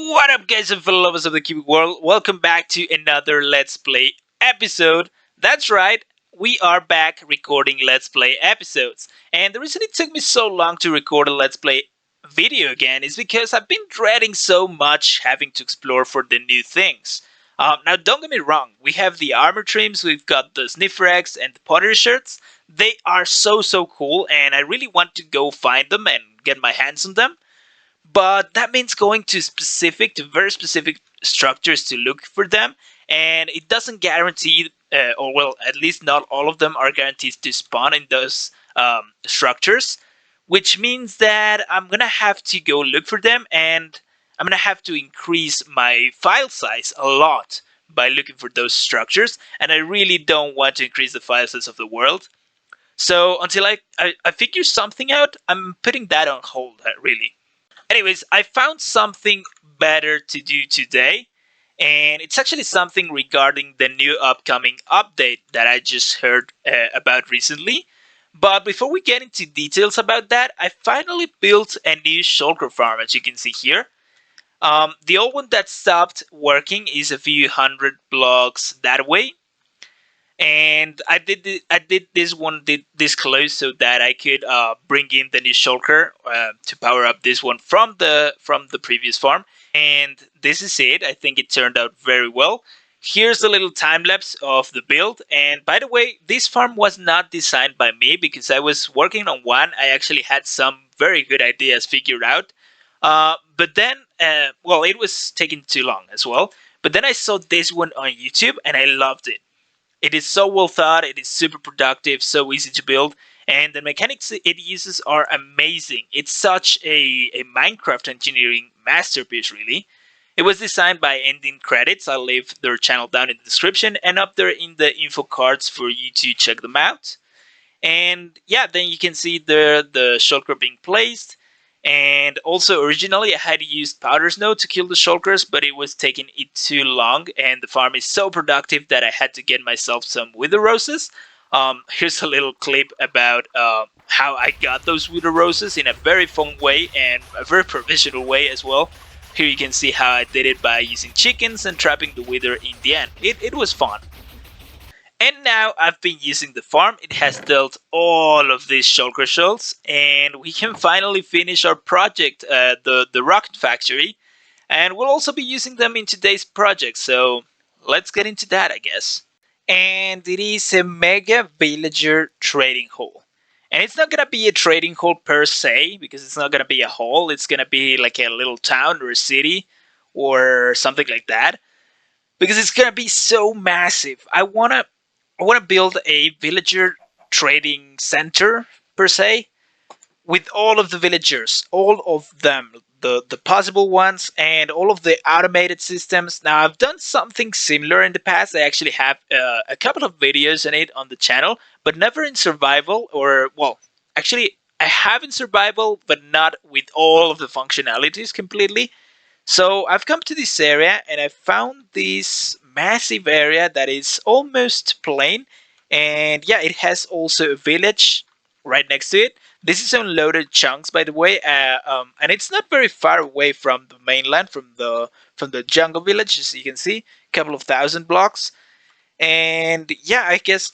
What up, guys and fellow lovers of the cubic world? Welcome back to another Let's Play episode. That's right, we are back recording Let's Play episodes. And the reason it took me so long to record a Let's Play video again is because I've been dreading so much having to explore for the new things. Now, don't get me wrong, we have the armor trims, we've got the sniffer eggs and the pottery shirts. They are so cool, and I really want to go find them and get my hands on them. But that means going to very specific structures to look for them, and it doesn't guarantee, or well, at least not all of them are guaranteed to spawn in those structures, which means that I'm gonna have to go look for them, and I'm gonna have to increase my file size a lot by looking for those structures, and I really don't want to increase the file size of the world. So until I figure something out, I'm putting that on hold, really. Anyways, I found something better to do today, and it's actually something regarding the new upcoming update that I just heard about recently. But before we get into details about that, I finally built a new Shulker Farm, as you can see here. The old one that stopped working is a few hundred blocks that way. And I did this close so that I could bring in the new shulker to power up this one from the previous farm. And this is it. I think it turned out very well. Here's a little time lapse of the build. And by the way, this farm was not designed by me because I was working on one. I actually had some very good ideas figured out. But then, well, it was taking too long as well. But then I saw this one on YouTube and I loved it. It is so well thought, it is super productive, so easy to build, and the mechanics it uses are amazing. It's such a Minecraft engineering masterpiece, really. It was designed by Ending Credits. I'll leave their channel down in the description and up there in the info cards for you to check them out. And yeah, then you can see the shulker being placed. And also, originally I had used powder snow to kill the shulkers, but it was taking it too long, and the farm is so productive that I had to get myself some wither roses. Here's a little clip about how I got those wither roses in a very fun way and a very professional way as well. Here you can see how I did it by using chickens and trapping the wither in the end. It was fun. And now I've been using the farm. It has dealt all of these shulker shells, and we can finally finish our project, the rocket factory. And we'll also be using them in today's project, so let's get into that, I guess. And it is a mega villager trading hall. And it's not gonna be a trading hall per se, because it's not gonna be a hall. It's gonna be like a little town or a city or something like that. Because it's gonna be so massive. I wanna build a villager trading center, per se, with all of the villagers, all of them, the possible ones, and all of the automated systems. Now, I've done something similar in the past. I actually have a couple of videos on it on the channel, but never in survival, or, well, actually, I have in survival, but not with all of the functionalities completely. So I've come to this area and I found this massive area that is almost plain, and yeah, it has also a village right next to it. This is on loaded chunks, by the way, and it's not very far away from the mainland, from the jungle village, as you can see, a couple of thousand blocks. And yeah, I guess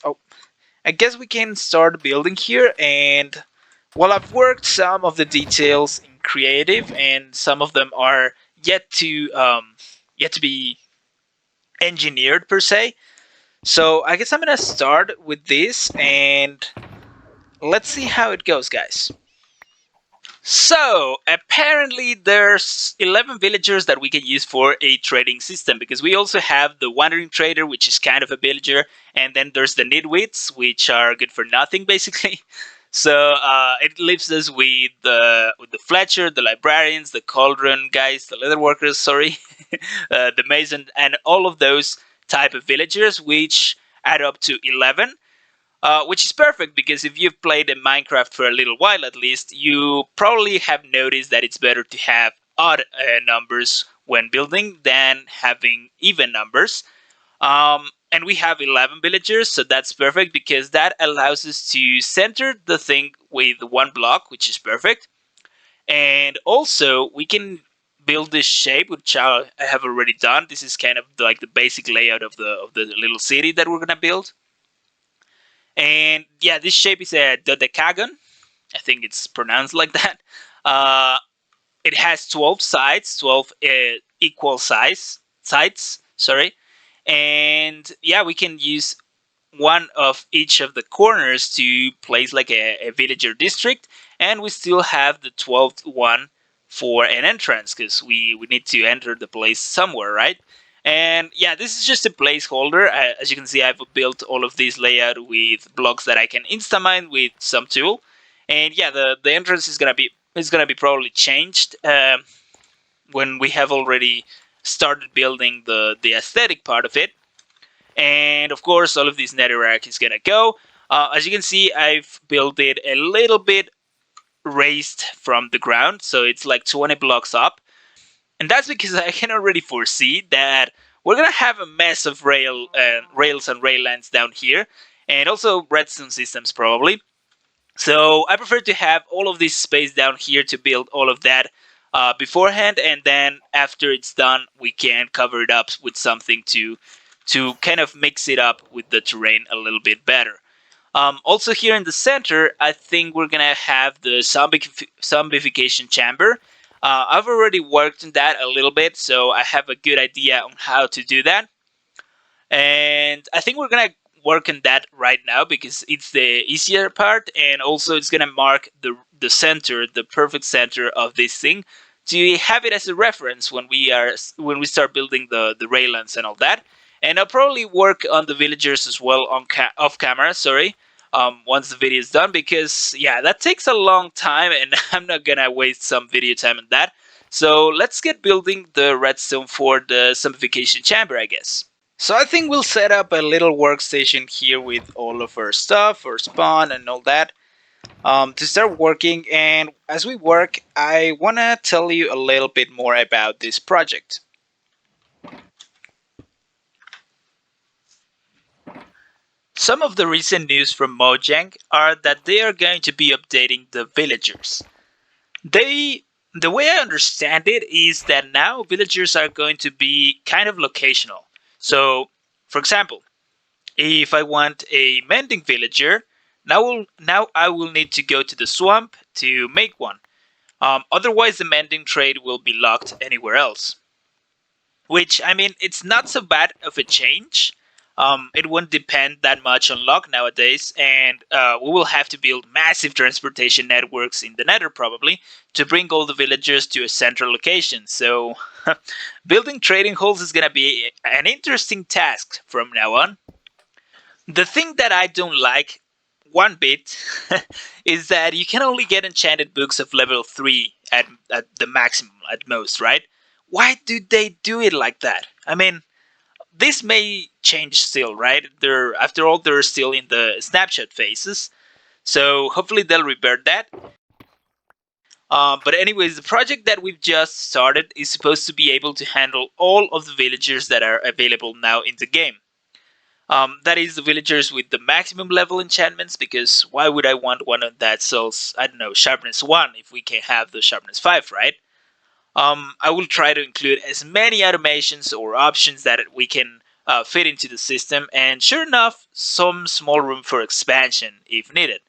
we can start building here. And well, I've worked some of the details in creative, and some of them are yet to be engineered per se. So I guess I'm gonna start with this, and let's see how it goes, guys. So apparently there's 11 villagers that we can use for a trading system, because we also have the wandering trader, which is kind of a villager, and then there's the nitwits, which are good for nothing basically. So it leaves us with the Fletcher, the librarians, the cauldron guys, the leather workers, sorry, the mason, and all of those type of villagers, which add up to 11. Which is perfect, because if you've played in Minecraft for a little while at least, you probably have noticed that it's better to have odd numbers when building than having even numbers. And we have 11 villagers, so that's perfect, because that allows us to center the thing with one block, which is perfect. And also, we can build this shape, which I have already done. This is kind of like the basic layout of the little city that we're gonna build. And yeah, this shape is a dodecagon. I think it's pronounced like that. Uh, it has 12 sides, 12 equal sides. Sorry, and yeah, we can use one of each of the corners to place like a villager district, and we still have the 12th one for an entrance because we need to enter the place somewhere, right? And yeah, this is just a placeholder. As you can see, I've built all of this layout with blocks that I can instamine with some tool. And yeah, the entrance is gonna be probably changed when we have already started building the aesthetic part of it. And of course, all of this netherrack is gonna go. As you can see, I've built it a little bit raised from the ground, so it's like 20 blocks up. And that's because I can already foresee that we're gonna have a mess of rails and rail lines down here, and also redstone systems probably. So I prefer to have all of this space down here to build all of that beforehand, and then after it's done, we can cover it up with something to kind of mix it up with the terrain a little bit better. Also here in the center, I think we're gonna have the zombification chamber. I've already worked on that a little bit, so I have a good idea on how to do that. And I think we're gonna work on that right now because it's the easier part, and also it's gonna mark the center, the perfect center of this thing, to have it as a reference when we start building the railings and all that. And I'll probably work on the villagers as well on off camera. Sorry. Once the video is done, because yeah, that takes a long time, and I'm not gonna waste some video time on that. So let's get building the redstone for the zombification chamber, I guess. So I think we'll set up a little workstation here with all of our stuff, our spawn and all that, to start working. And as we work, I want to tell you a little bit more about this project. Some of the recent news from Mojang are that they are going to be updating the villagers. The way I understand it is that now villagers are going to be kind of locational. So, for example, if I want a mending villager, now I will need to go to the swamp to make one. Otherwise, the mending trade will be locked anywhere else. Which, I mean, it's not so bad of a change. It won't depend that much on luck nowadays, and we will have to build massive transportation networks in the nether probably to bring all the villagers to a central location. So, building trading halls is gonna be an interesting task from now on. The thing that I don't like one bit is that you can only get enchanted books of level 3 at the maximum, at most, right? Why do they do it like that? I mean, this may change still, right? After all, they're still in the snapshot phases, so hopefully they'll revert that. But anyways, the project that we've just started is supposed to be able to handle all of the villagers that are available now in the game. That is the villagers with the maximum level enchantments, because why would I want one that sells, I don't know, sharpness 1 if we can have the sharpness 5, right? I will try to include as many automations or options that we can fit into the system, and sure enough, some small room for expansion if needed.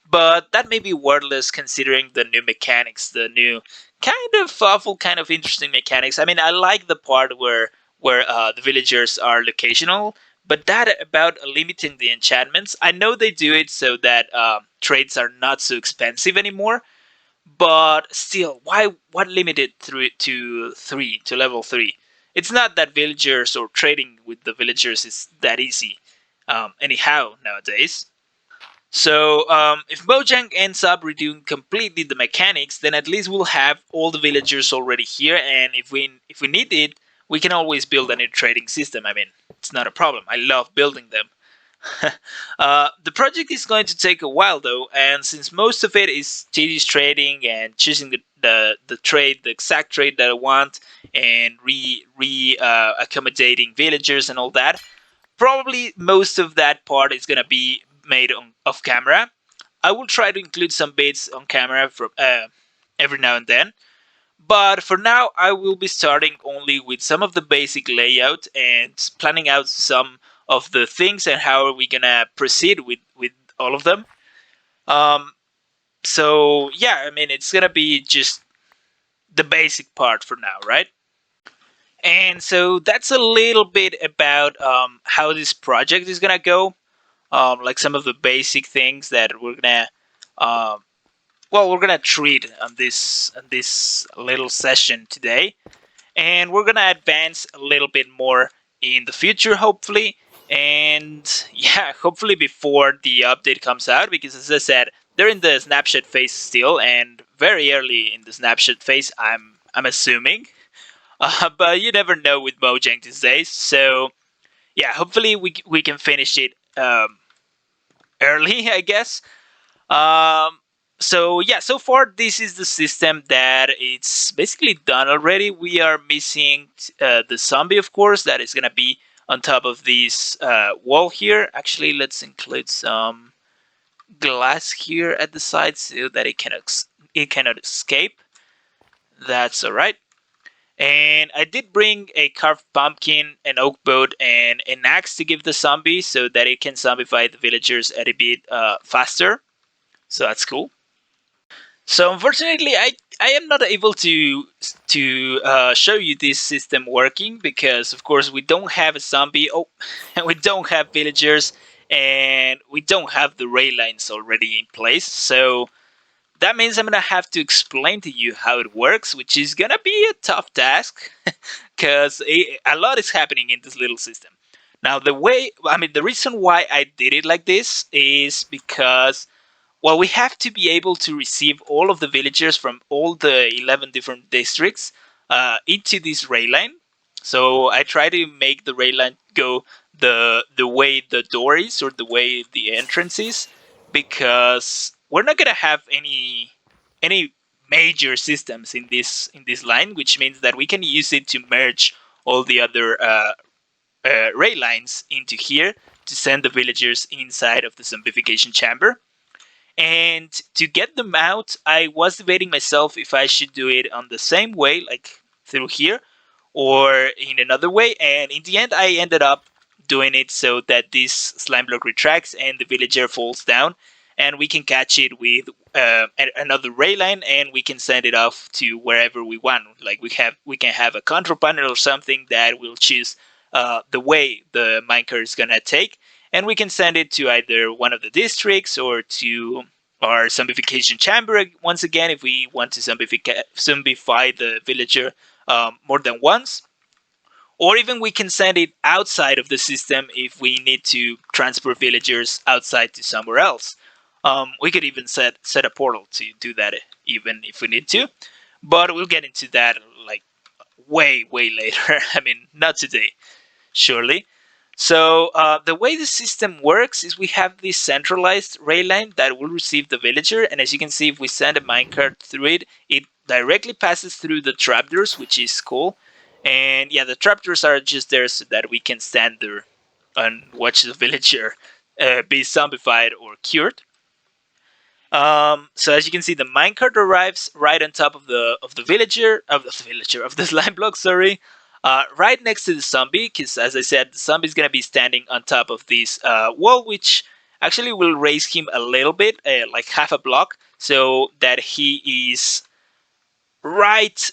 But that may be worthless considering the new mechanics, the new kind of awful, kind of interesting mechanics. I mean, I like the part where the villagers are locational, but that about limiting the enchantments, I know they do it so that trades are not so expensive anymore. But still, why? What limited to level 3? It's not that villagers or trading with the villagers is that easy. Anyhow, nowadays. So if Mojang ends up redoing completely the mechanics, then at least we'll have all the villagers already here, and if we need it, we can always build a new trading system. I mean, it's not a problem. I love building them. The project is going to take a while though, and since most of it is tedious trading and choosing the trade, the exact trade that I want, and accommodating villagers and all that, probably most of that part is gonna be made off camera. I will try to include some bits on camera from every now and then, But for now, I will be starting only with some of the basic layout and planning out some of the things and how are we gonna proceed with all of them. Um, so yeah, I mean it's gonna be just the basic part for now, right? And so that's a little bit about how this project is gonna go. Like some of the basic things that um, we're gonna treat on this little session today, and we're gonna advance a little bit more in the future, hopefully. And yeah, hopefully before the update comes out, because as I said, they're in the snapshot phase still, and very early in the snapshot phase. I'm assuming, but you never know with Mojang these days. So yeah, hopefully we can finish it early, I guess. Um, so yeah, so far this is the system that it's basically done already. We are missing the zombie, of course, that is gonna be on top of this wall here. Actually, let's include some glass here at the side so that it cannot escape. That's all right. And I did bring a carved pumpkin, an oak boat, and an axe to give the zombie so that it can zombify the villagers a bit faster. So that's cool. So unfortunately, I am not able to show you this system working because, of course, we don't have a zombie. Oh, and we don't have villagers, and we don't have the rail lines already in place. So that means I'm gonna have to explain to you how it works, which is gonna be a tough task because a lot is happening in this little system. Now, the reason why I did it like this is because well, we have to be able to receive all of the villagers from all the 11 different districts into this rail line. So I try to make the rail line go the way the door is or the way the entrance is, because we're not gonna have any major systems in this line, which means that we can use it to merge all the other rail lines into here to send the villagers inside of the zombification chamber. And to get them out, I was debating myself if I should do it on the same way, like through here, or in another way. And in the end, I ended up doing it so that this slime block retracts and the villager falls down, and we can catch it with another rail line, and we can send it off to wherever we want. Like we can have a control panel or something that will choose the way the minecart is gonna take, and we can send it to either one of the districts or to our zombification chamber once again if we want to zombify the villager more than once, or even we can send it outside of the system if we need to transport villagers outside to somewhere else. We could even set a portal to do that even if we need to, but we'll get into that like way later. I mean, not today, surely. So the way the system works is we have this centralized rail line that will receive the villager, and as you can see, if we send a minecart through it, it directly passes through the trapdoors, which is cool. And yeah, the trapdoors are just there so that we can stand there and watch the villager be zombified or cured. So as you can see, the minecart arrives right on top of the slime block. Sorry, right next to the zombie, because as I said, the zombie is gonna be standing on top of this wall, which actually will raise him a little bit, like half a block, so that he is right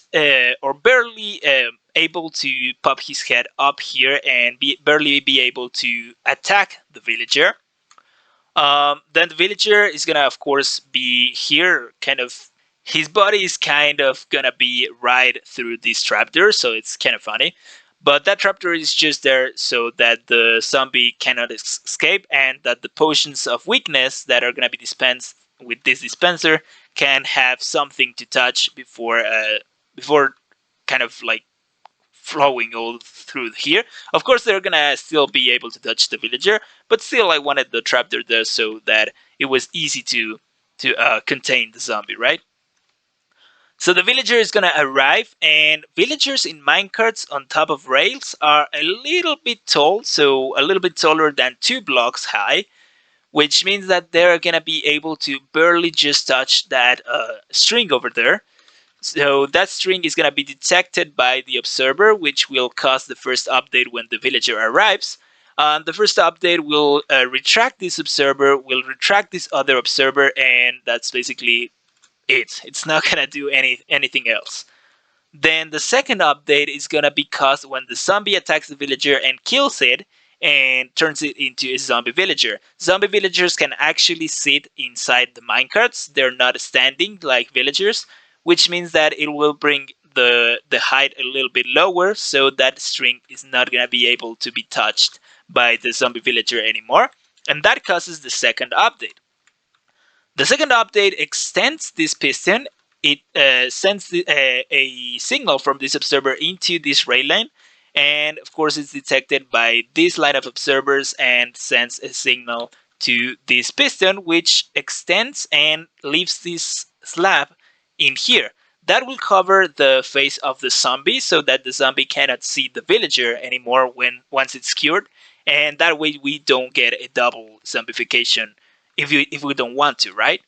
or barely able to pop his head up here and barely be able to attack the villager. Then the villager is gonna, of course, be here. Kind of, his body is kind of gonna be right through this trapdoor, so it's kind of funny. But that trapdoor is just there so that the zombie cannot escape, and that the potions of weakness that are gonna be dispensed with this dispenser can have something to touch before kind of like flowing all through here. Of course, they're gonna still be able to touch the villager, but still, I wanted the trapdoor there so that it was easy to contain the zombie, right? So the villager is gonna arrive, and villagers in minecarts on top of rails are a little bit tall, so a little bit taller than 2 blocks high, which means that they're gonna be able to barely just touch that string over there. So that string is going to be detected by the observer, which will cause the first update when the villager arrives. The first update will retract this observer, will retract this other observer, and that's basically it. It's not going to do anything else. Then the second update is gonna be caused when the zombie attacks the villager and kills it and turns it into a zombie villager. Zombie villagers can actually sit inside the minecarts. They're not standing like villagers, which means that it will bring the height a little bit lower so that string is not gonna be able to be touched by the zombie villager anymore. And that causes the second update. The second update extends this piston. It sends a signal from this observer into this rail line, and of course it's detected by this line of observers and sends a signal to this piston, which extends and leaves this slab in here. That will cover the face of the zombie so that the zombie cannot see the villager anymore once it's cured, and that way we don't get a double zombification if we don't want to, right?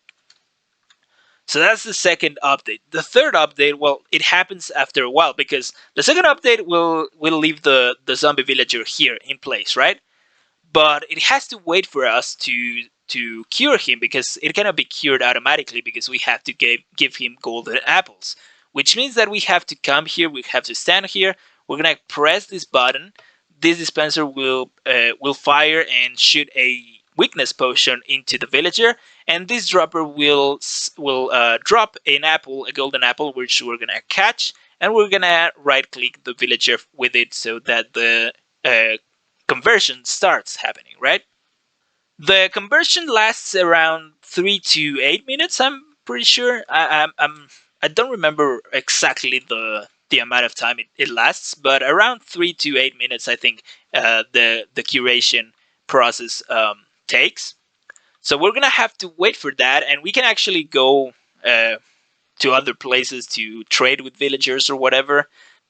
So that's the second update. The third update, well, it happens after a while because the second update will leave the zombie villager here in place, right? But it has to wait for us to cure him because it cannot be cured automatically because we have to give him golden apples, which means that we have to come here, we have to stand here. We're gonna press this button. This dispenser will fire and shoot a weakness potion into the villager, and this dropper will drop an apple, a golden apple, which we're gonna catch, and we're gonna right click the villager with it so that the conversion starts happening, right? The conversion lasts around 3 to 8 minutes. I'm pretty sure. I don't remember exactly the amount of time it lasts, but around 3 to 8 minutes, I think the curation process takes. So we're gonna have to wait for that, and we can actually go to other places to trade with villagers or whatever,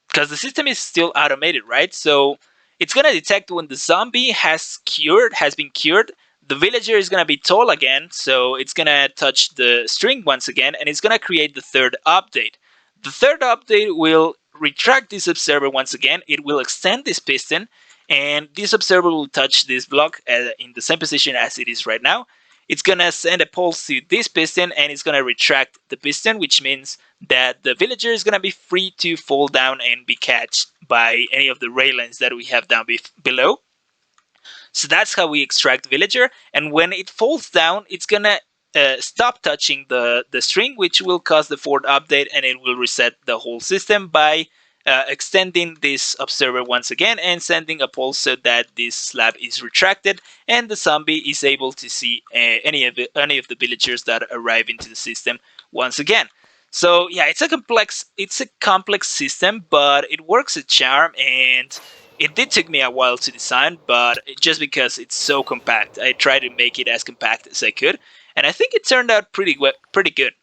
because the system is still automated, right? So it's gonna detect when the zombie has been cured. The villager is gonna be tall again, so it's gonna touch the string once again, and it's gonna create the third update. The third update will retract this observer once again. It will extend this piston, and this observer will touch this block in the same position as it is right now. It's gonna send a pulse to this piston, and it's gonna retract the piston, which means that the villager is gonna be free to fall down and be catched by any of the railings that we have down below. So that's how we extract villager, and when it falls down, it's gonna stop touching the string, which will cause the fourth update, and it will reset the whole system by extending this observer once again and sending a pulse so that this slab is retracted and the zombie is able to see any of the villagers that arrive into the system once again. So yeah, it's a complex system, but it works a charm, and it did take me a while to design, but just because it's so compact, I tried to make it as compact as I could, and I think it turned out pretty good.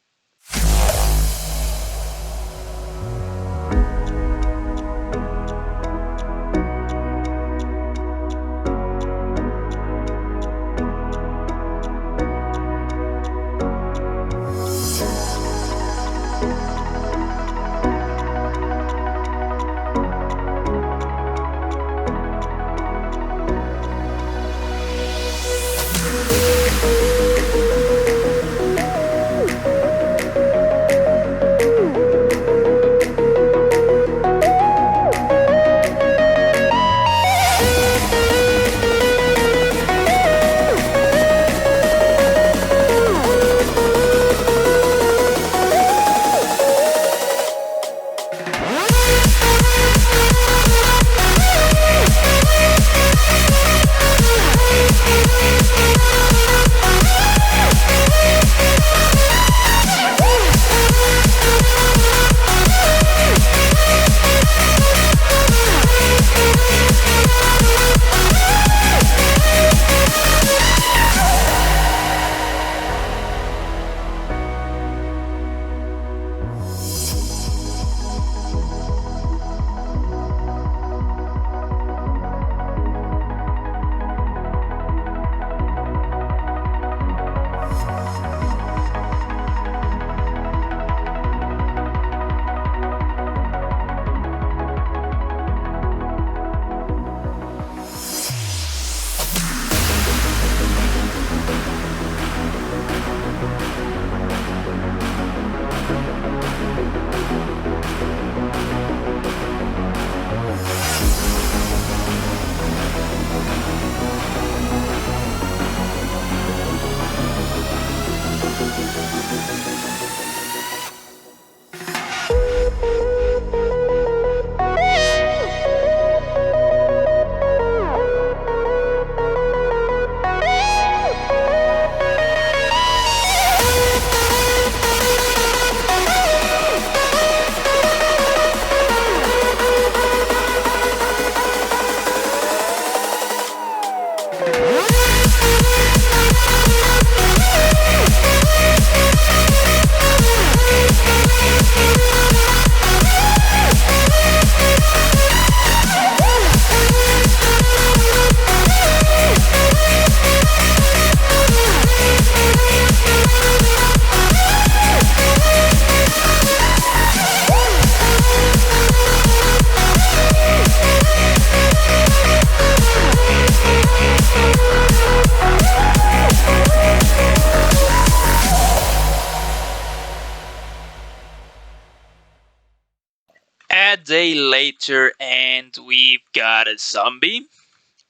later, and we've got a zombie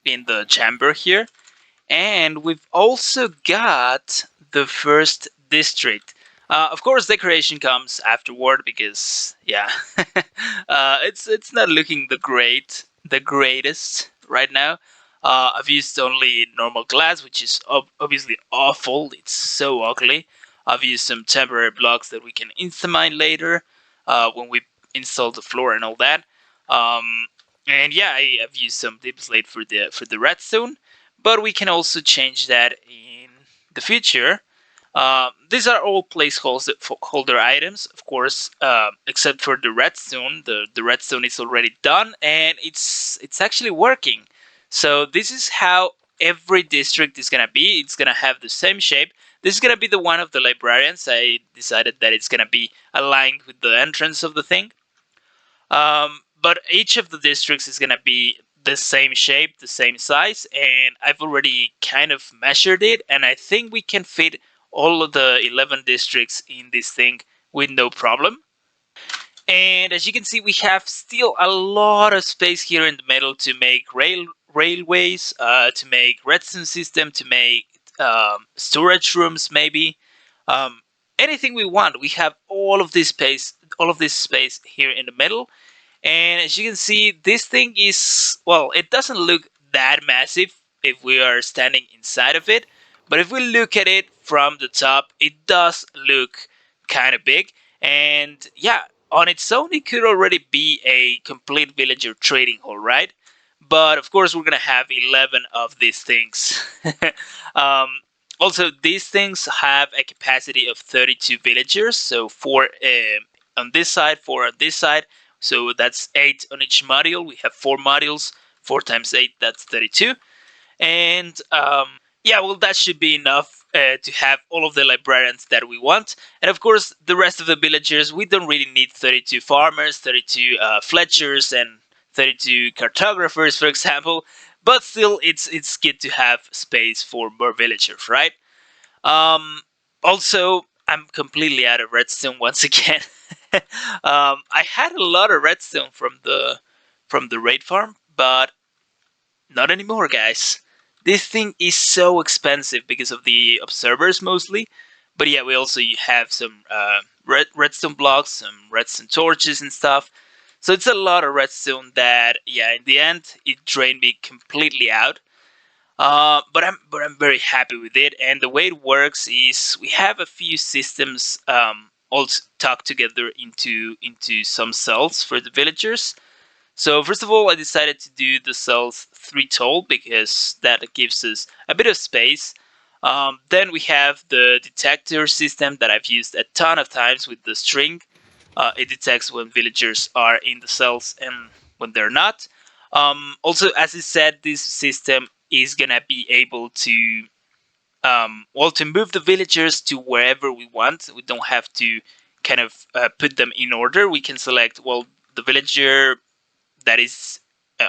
in the chamber here. And we've also got the first district. Of course, decoration comes afterward because, yeah, it's not looking the greatest right now. I've used only normal glass, which is obviously awful. It's so ugly. I've used some temporary blocks that we can insta-mine later when we install the floor and all that. Um, and yeah, I've used some deep slate for the redstone, but we can also change that in the future. These are all placeholder items, of course, except for the redstone. The redstone is already done, and it's actually working. So this is how every district is gonna be. It's gonna have the same shape. This is gonna be the one of the librarians. I decided that it's gonna be aligned with the entrance of the thing. But each of the districts is going to be the same shape, the same size, and I've already kind of measured it, and I think we can fit all of the 11 districts in this thing with no problem. And as you can see, we have still a lot of space here in the middle to make railways, to make redstone system, to make storage rooms, maybe anything we want. We have all of this space here in the middle. And as you can see, this thing is, well, it doesn't look that massive if we are standing inside of it. But if we look at it from the top, it does look kind of big. And yeah, on its own, it could already be a complete villager trading hall, right? But of course, we're going to have 11 of these things. um, Also, these things have a capacity of 32 villagers. So 4 on this side, 4 on this side. So that's 8 on each module. We have 4 modules. 4 times 8, that's 32. And yeah, well, that should be enough to have all of the librarians that we want. And of course, the rest of the villagers, we don't really need 32 farmers, 32 fletchers, and 32 cartographers, for example. But still, it's good to have space for more villagers, right? Um, Also, I'm completely out of redstone once again. I had a lot of redstone from the raid farm, but not anymore, guys. This thing is so expensive because of the observers mostly. But yeah, we also have some redstone blocks, some redstone torches and stuff. So it's a lot of redstone that, yeah, in the end, it drained me completely out. But I'm very happy with it, and the way it works is we have a few systems all tucked together into some cells for the villagers. So first of all, I decided to do the cells 3 tall because that gives us a bit of space. Then we have the detector system that I've used a ton of times with the string. It detects when villagers are in the cells and when they're not. Also, as I said, this system is gonna be able to well, to move the villagers to wherever we want. We don't have to kind of put them in order. We can select, well, the villager that is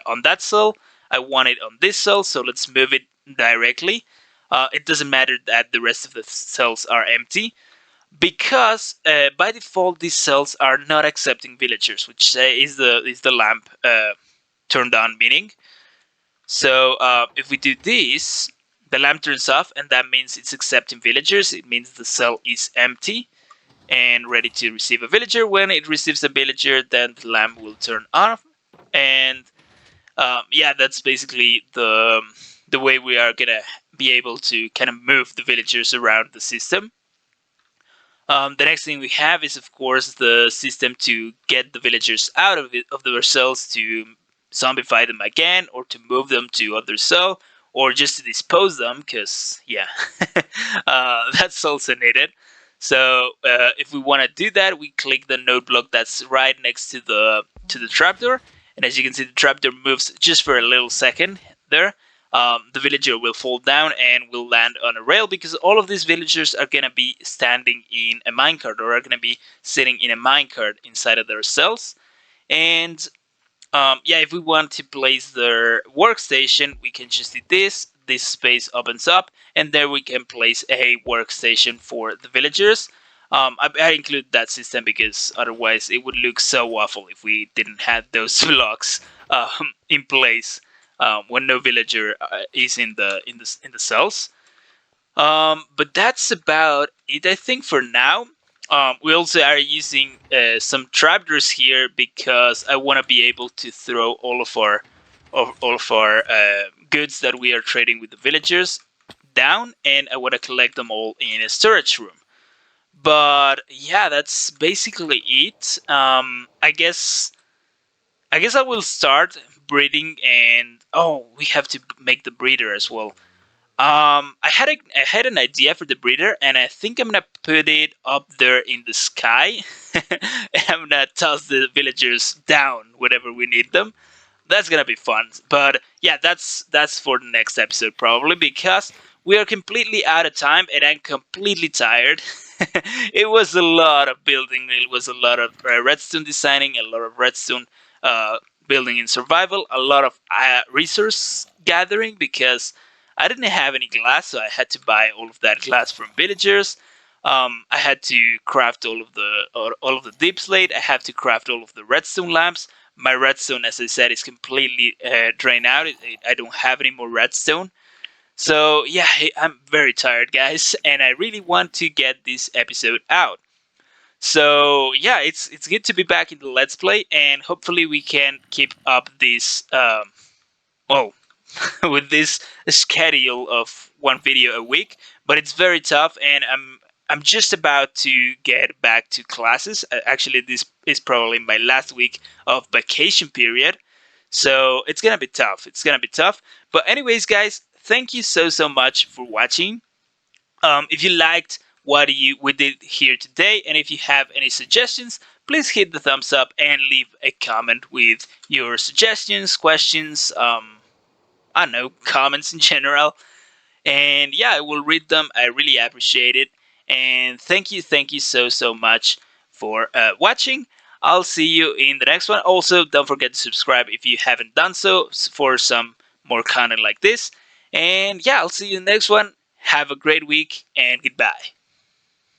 on that cell. I want it on this cell, so let's move it directly. It doesn't matter that the rest of the cells are empty because by default these cells are not accepting villagers, which is the lamp turned on meaning. So if we do this, the lamp turns off, and that means it's accepting villagers. It means the cell is empty and ready to receive a villager. When it receives a villager, then the lamp will turn off. And yeah, that's basically the way we are gonna be able to kind of move the villagers around the system. The next thing we have is, of course, the system to get the villagers out of their cells to zombify them again, or to move them to other cell, or just to dispose them, because yeah, that's also needed. So if we want to do that, we click the node block that's right next to the trapdoor, and as you can see, the trapdoor moves just for a little second there. The villager will fall down and will land on a rail because all of these villagers are going to be standing in a minecart, or are going to be sitting in a minecart inside of their cells. And yeah, if we want to place their workstation, we can just do this. This space opens up, and there we can place a workstation for the villagers. I include that system because otherwise it would look so awful if we didn't have those blocks in place when no villager is in the cells. But that's about it, I think, for now. We also are using some trapdoors here because I want to be able to throw all of our goods that we are trading with the villagers down, and I want to collect them all in a storage room. But yeah, that's basically it. I guess I will start breeding, and oh, we have to make the breeder as well. I had an idea for the breeder, and I think I'm gonna put it up there in the sky. And I'm gonna toss the villagers down whenever we need them. That's gonna be fun. But yeah, that's for the next episode probably because we are completely out of time and I'm completely tired. It was a lot of building. It was a lot of redstone designing, a lot of redstone uh, building in survival, a lot of resource gathering because I didn't have any glass, so I had to buy all of that glass from villagers. I had to craft all of the deep slate. I had to craft all of the redstone lamps. My redstone, as I said, is completely drained out. I don't have any more redstone. So yeah, I'm very tired, guys, and I really want to get this episode out. So yeah, it's good to be back in the Let's Play, and hopefully we can keep up this well with this schedule of one video a week. But it's very tough, and I'm just about to get back to classes. Actually, this is probably my last week of vacation period, so it's gonna be tough. It's gonna be tough. But anyways, guys, thank you so much for watching. If you liked what we did here today, and if you have any suggestions, please hit the thumbs up and leave a comment with your suggestions, questions, I don't know, comments in general. And yeah, I will read them. I really appreciate it. And thank you so much for watching. I'll see you in the next one. Also, don't forget to subscribe if you haven't done so for some more content like this. And yeah, I'll see you in the next one. Have a great week and goodbye.